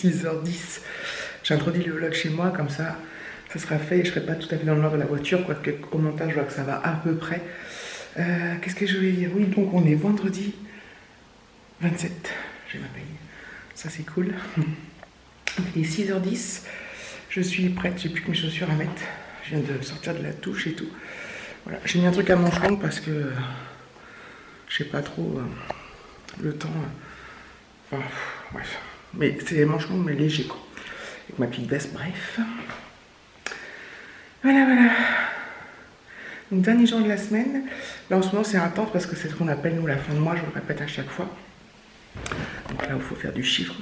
6h10. J'introduis le vlog chez moi, comme ça sera fait et je serai pas tout à fait dans le noir de la voiture, quoique au montage je vois que ça va à peu près. Qu'est-ce que je voulais dire? Oui, donc on est vendredi 27, j'ai ma paye, ça c'est cool. Il est 6h10, je suis prête, j'ai plus que mes chaussures à mettre, je viens de sortir de la douche et tout. Voilà, j'ai mis un truc à manches longues parce que je sais pas trop le temps, enfin bref, mais c'est manches longues mais léger quoi, avec ma petite veste, bref. Voilà. Donc dernier jour de la semaine, là en ce moment c'est intense parce que c'est ce qu'on appelle nous la fin de mois, je vous le répète à chaque fois. Donc là il faut faire du chiffre.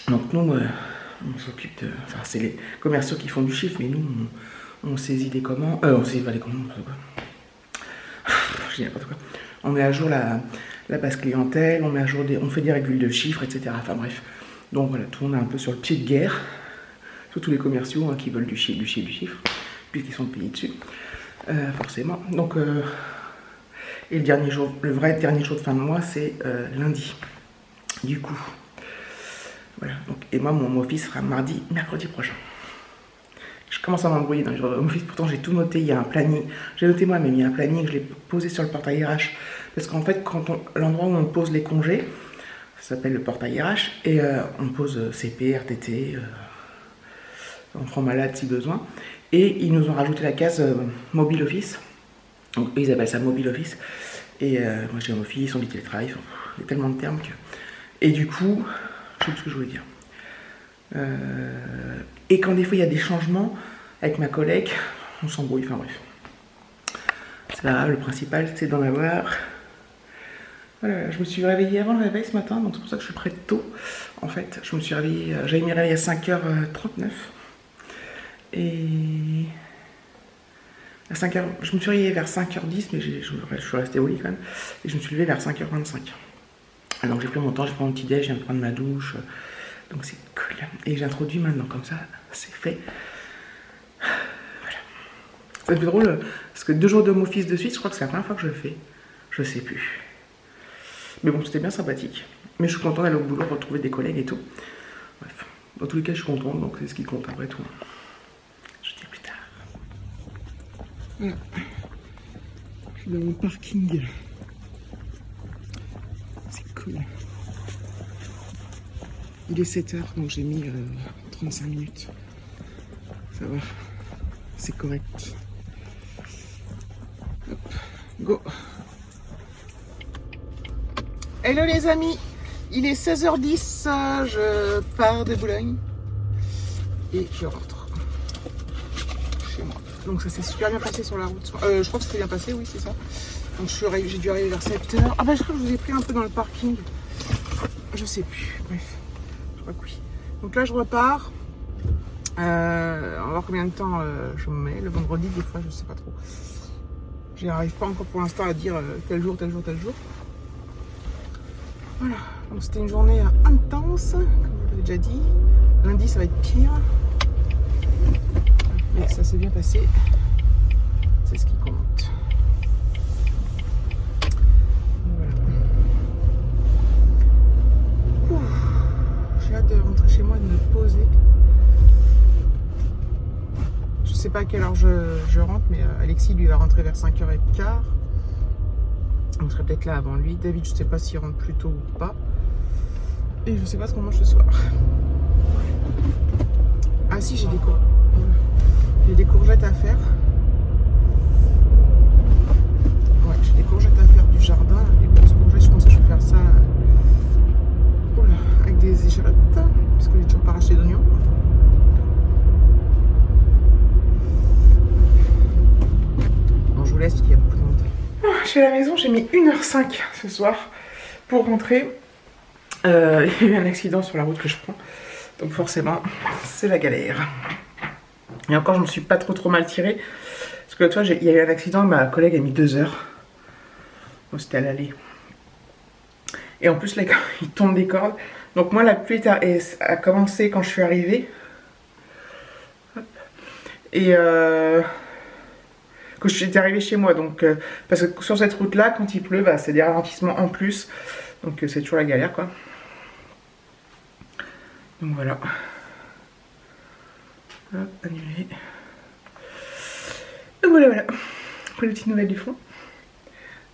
Donc nous on s'occupe de, enfin c'est les commerciaux qui font du chiffre, mais nous on saisit des commandes, on saisit pas les commandes, n'importe quoi. Je dis n'importe quoi. On met à jour la base clientèle, on met à jour on fait des régules de chiffres, etc. Enfin bref. Donc voilà, tout le monde est un peu sur le pied de guerre. Tous les commerciaux qui veulent du chiffre, puisqu'ils sont payés dessus, forcément. Donc, et le vrai dernier jour de fin de mois, c'est lundi. Du coup, voilà. Donc, et moi, mon office sera mercredi prochain. Je commence à m'embrouiller dans les jours de office. Pourtant, j'ai tout noté. Il y a un planning. J'ai noté moi-même. Il y a un planning. Je l'ai posé sur le portail RH, parce qu'en fait, l'endroit où on pose les congés, ça s'appelle le portail RH, et on pose CP, RTT. On prend malade si besoin. Et ils nous ont rajouté la case mobile office. Donc eux, ils appellent ça mobile office. Et moi j'ai un office, on dit télétravail. Enfin, il y a tellement de termes que. Et du coup, je sais plus ce que je voulais dire. Et quand des fois il y a des changements avec ma collègue, on s'embrouille. Enfin bref. C'est pas grave, le principal c'est d'en avoir. Voilà, je me suis réveillée avant le réveil ce matin, donc c'est pour ça que je suis prête tôt. En fait, je me suis réveillée, j'avais mis le réveil à 5h39. Et à 5h, je me suis réveillée vers 5h10, mais je suis restée au lit quand même. Et je me suis levée vers 5h25. Donc j'ai pris mon temps, j'ai pris mon petit déj, je viens de prendre ma douche. Donc c'est cool. Et j'introduis maintenant, comme ça, c'est fait. Voilà. Ça me fait drôle, parce que 2 jours de home office de suite, je crois que c'est la première fois que je le fais. Je sais plus. Mais bon, c'était bien sympathique. Mais je suis contente d'aller au boulot, retrouver des collègues et tout. Bref. Dans tous les cas, je suis contente, donc c'est ce qui compte après tout. Voilà. Je suis dans mon parking. C'est cool. Il est 7h, donc j'ai mis 35 minutes. Ça va. C'est correct. Hop. Go. Hello les amis. Il est 16h10. Je pars de Boulogne. Et je rentre chez moi. Donc ça s'est super bien passé sur la route. Je crois que c'était bien passé, oui c'est ça. Donc j'ai dû arriver vers 7h. Ah bah je crois que je vous ai pris un peu dans le parking. Je sais plus. Bref. Je crois que oui. Donc là je repars. On va voir combien de temps je me mets. Le vendredi des fois je sais pas trop. J'y arrive pas encore pour l'instant à dire tel jour. Voilà. Donc c'était une journée intense, comme je l'avais déjà dit. Lundi ça va être pire. Mais ça s'est bien passé, c'est ce qui compte. Voilà. J'ai hâte de rentrer chez moi, de me poser. Je sais pas à quelle heure je rentre, mais Alexis lui va rentrer vers 5h15. On serait peut-être là avant lui. David, je sais pas s'il rentre plus tôt ou pas. Et je sais pas ce qu'on mange ce soir. Ah si, j'ai des courgettes à faire. Ouais, j'ai des courgettes à faire du jardin. Des grosses courgettes, je pense que je vais faire ça avec des échalotes. Parce que j'ai toujours pas racheté d'oignons. Bon, je vous laisse parce qu'il y a beaucoup de monde. Je suis à la maison, j'ai mis 1h05 ce soir pour rentrer. Il y a eu un accident sur la route que je prends. Donc forcément, c'est la galère. Et encore, je me suis pas trop mal tirée. Parce que l'autre fois, il y a eu un accident, ma collègue a mis 2 heures. Bon, c'était à l'aller. Et en plus, là, il tombe des cordes. Donc moi, la pluie a commencé quand je suis arrivée. Hop. Et quand j'étais arrivée chez moi. Donc, parce que sur cette route-là, quand il pleut, bah, c'est des ralentissements en plus. Donc c'est toujours la galère, quoi. Donc voilà. Hop, annuler. Et voilà, voilà. Après les petites nouvelles du fond.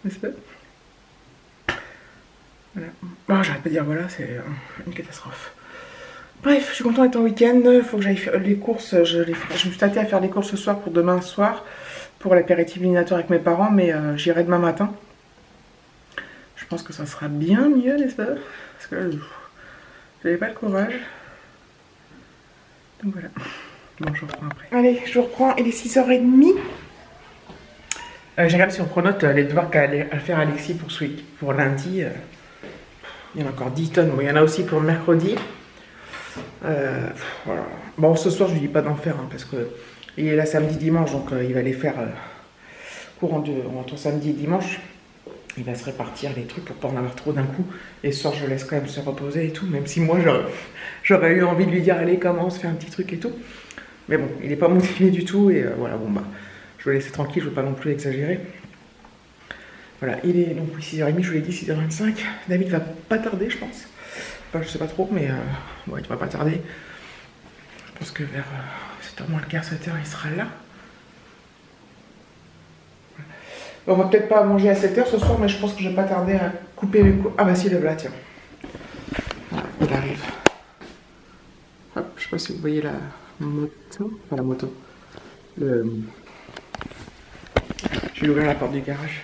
N'est-ce pas? Voilà. Oh, j'arrête pas de dire voilà, c'est une catastrophe. Bref, je suis contente d'être en week-end. Il faut que j'aille faire les courses. Je me suis tâtée à faire les courses ce soir pour demain soir. Pour l'apéritif éliminatoire avec mes parents, mais j'irai demain matin. Je pense que ça sera bien mieux, n'est-ce pas? Parce que là, j'avais pas le courage. Donc voilà. Bon, je reprends après. Allez, je reprends. Il est 6h30. J'ai regardé sur Pronote les devoirs qu'a à faire Alexis pour lundi. Il y en a encore 10 tonnes. Bon, il y en a aussi pour le mercredi. Voilà. Bon, ce soir, je lui dis pas d'en faire, hein, parce que il est là samedi, dimanche, donc il va les faire courant entre samedi et dimanche. Il va se répartir les trucs pour pas en avoir trop d'un coup. Et ce soir, je laisse quand même se reposer et tout, même si moi, j'aurais eu envie de lui dire, allez, commence, fais un petit truc et tout. Mais bon, il n'est pas motivé du tout, et voilà, bon, bah, je vais le laisser tranquille, je ne veux pas non plus exagérer. Voilà, il est donc 6h30, je vous l'ai dit, 6h25. David va pas tarder, je pense. Enfin, je sais pas trop, mais ouais, il va pas tarder. Je pense que vers 7h moins le quart, 7h, il sera là. On va peut-être pas manger à 7h ce soir, mais je pense que je vais pas tarder à couper les coups. Ah bah si, le voilà, tiens. Voilà, il arrive. Hop, je sais pas si vous voyez la moto. Enfin, la moto. Je vais ouvrir la porte du garage.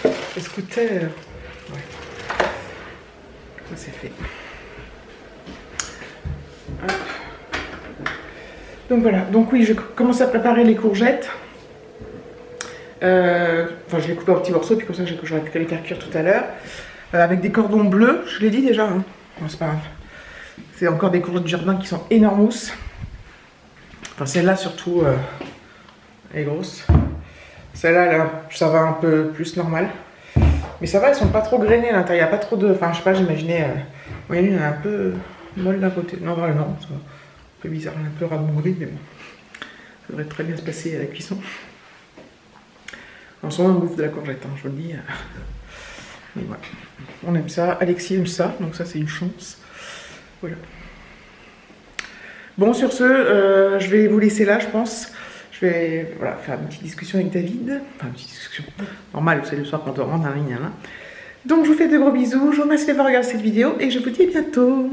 Le scooter. Ouais. Ça c'est fait. Hop. Donc voilà. Donc oui, je commence à préparer les courgettes. Enfin, je les coupe en petits morceaux, puis comme ça, j'aurais pu les faire cuire tout à l'heure. Avec des cordons bleus, je l'ai dit déjà. Hein. Bon, c'est pas grave. C'est encore des courgettes du jardin qui sont énormes. Enfin, celle-là surtout, elle est grosse. Celle-là, là, ça va un peu plus normal. Mais ça va, elles sont pas trop grainées à l'intérieur. Il n'y a pas trop de. Enfin, je sais pas, j'imaginais. Vous voyez, il y en a un peu molle d'un côté. Non, non, non, c'est un peu bizarre, un peu rabougri, mais bon. Ça devrait très bien se passer à la cuisson. En ce moment, on bouffe de la courgette, hein, je vous le dis. Mais voilà. On aime ça. Alexis aime ça, donc ça, c'est une chance. Voilà. Bon, sur ce, je vais vous laisser là, je pense. Je vais voilà, faire une petite discussion avec David. Enfin, une petite discussion normale, c'est le soir quand on rentre, hein. Donc, je vous fais de gros bisous. Je vous remercie d'avoir regardé cette vidéo et je vous dis à bientôt.